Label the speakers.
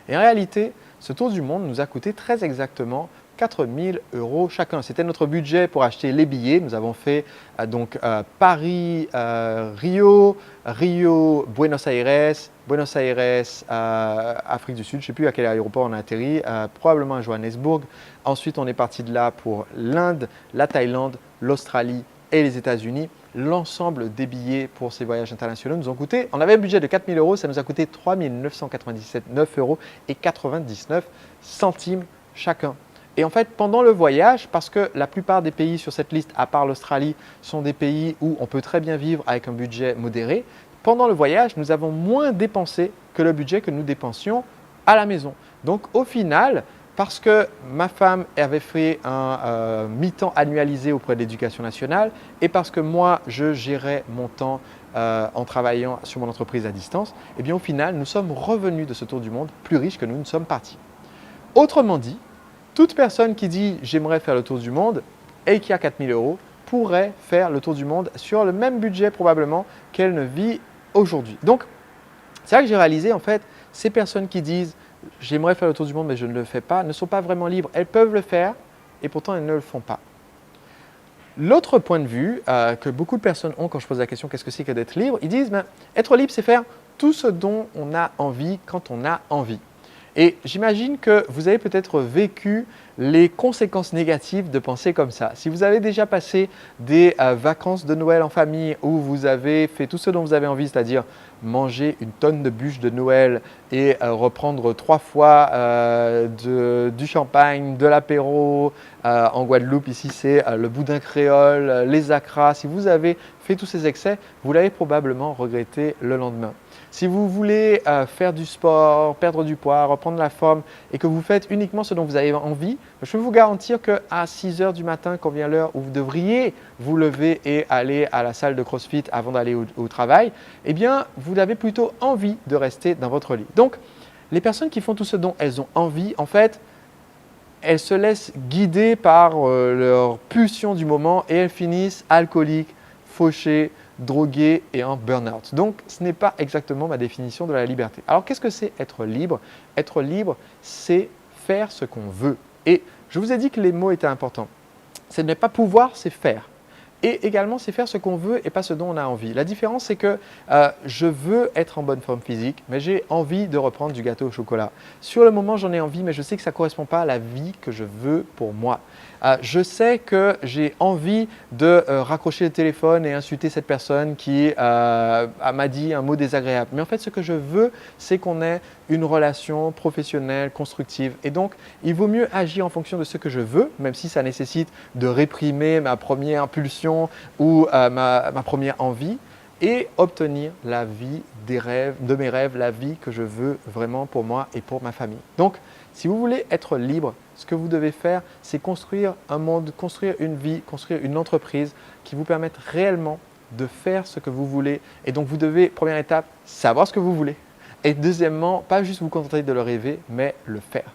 Speaker 1: Et en réalité, ce tour du monde nous a coûté très exactement 4 000 € chacun. C'était notre budget pour acheter les billets. Nous avons fait Paris, Rio, Rio, Buenos Aires, Buenos Aires, Afrique du Sud. Je ne sais plus à quel aéroport on a atterri, probablement à Johannesburg. Ensuite, on est parti de là pour l'Inde, la Thaïlande, l'Australie et les États-Unis. L'ensemble des billets pour ces voyages internationaux nous ont coûté, on avait un budget de 4 000 €, ça nous a coûté 3 997 € et 99 centimes chacun. Et en fait, pendant le voyage, parce que la plupart des pays sur cette liste, à part l'Australie, sont des pays où on peut très bien vivre avec un budget modéré, pendant le voyage, nous avons moins dépensé que le budget que nous dépensions à la maison. Donc au final, parce que ma femme avait fait un mi-temps annualisé auprès de l'Éducation nationale et parce que moi, je gérais mon temps en travaillant sur mon entreprise à distance, eh bien au final, nous sommes revenus de ce tour du monde plus riches que nous ne sommes partis. Autrement dit, toute personne qui dit « j'aimerais faire le tour du monde » et qui a 4 000 € pourrait faire le tour du monde sur le même budget probablement qu'elle ne vit aujourd'hui. Donc, c'est là que j'ai réalisé en fait, ces personnes qui disent « j'aimerais faire le tour du monde mais je ne le fais pas » ne sont pas vraiment libres. Elles peuvent le faire et pourtant elles ne le font pas. L'autre point de vue que beaucoup de personnes ont quand je pose la question « qu'est-ce que c'est que d'être libre ?» Ils disent « être libre, c'est faire tout ce dont on a envie quand on a envie ». Et j'imagine que vous avez peut-être vécu les conséquences négatives de penser comme ça. Si vous avez déjà passé des vacances de Noël en famille où vous avez fait tout ce dont vous avez envie, c'est-à-dire manger une tonne de bûches de Noël et reprendre 3 fois du champagne, de l'apéro, en Guadeloupe ici c'est le boudin créole, les acras, si vous avez fait tous ces excès, vous l'avez probablement regretté le lendemain. Si vous voulez faire du sport, perdre du poids, reprendre la forme et que vous faites uniquement ce dont vous avez envie, je peux vous garantir qu'à 6 h du matin, quand vient l'heure où vous devriez vous lever et aller à la salle de CrossFit avant d'aller au travail, eh bien, vous avez plutôt envie de rester dans votre lit. Donc, les personnes qui font tout ce dont elles ont envie, en fait, elles se laissent guider par leur pulsion du moment et elles finissent alcooliques, fauchées, drogué et en burn-out. Donc, ce n'est pas exactement ma définition de la liberté. Alors, qu'est-ce que c'est être libre? Être libre, c'est faire ce qu'on veut. Et je vous ai dit que les mots étaient importants. C'est ne pas pouvoir, c'est faire. Et également, c'est faire ce qu'on veut et pas ce dont on a envie. La différence, c'est que je veux être en bonne forme physique, mais j'ai envie de reprendre du gâteau au chocolat. Sur le moment, j'en ai envie, mais je sais que ça ne correspond pas à la vie que je veux pour moi. Je sais que j'ai envie de raccrocher le téléphone et insulter cette personne qui m'a dit un mot désagréable. Mais en fait, ce que je veux, c'est qu'on ait une relation professionnelle, constructive. Et donc, il vaut mieux agir en fonction de ce que je veux, même si ça nécessite de réprimer ma première impulsion ou ma première envie, et obtenir la vie des rêves, de mes rêves, la vie que je veux vraiment pour moi et pour ma famille. Donc, si vous voulez être libre, ce que vous devez faire, c'est construire un monde, construire une vie, construire une entreprise qui vous permette réellement de faire ce que vous voulez. Et donc, vous devez, première étape, savoir ce que vous voulez. Et deuxièmement, pas juste vous contenter de le rêver, mais le faire.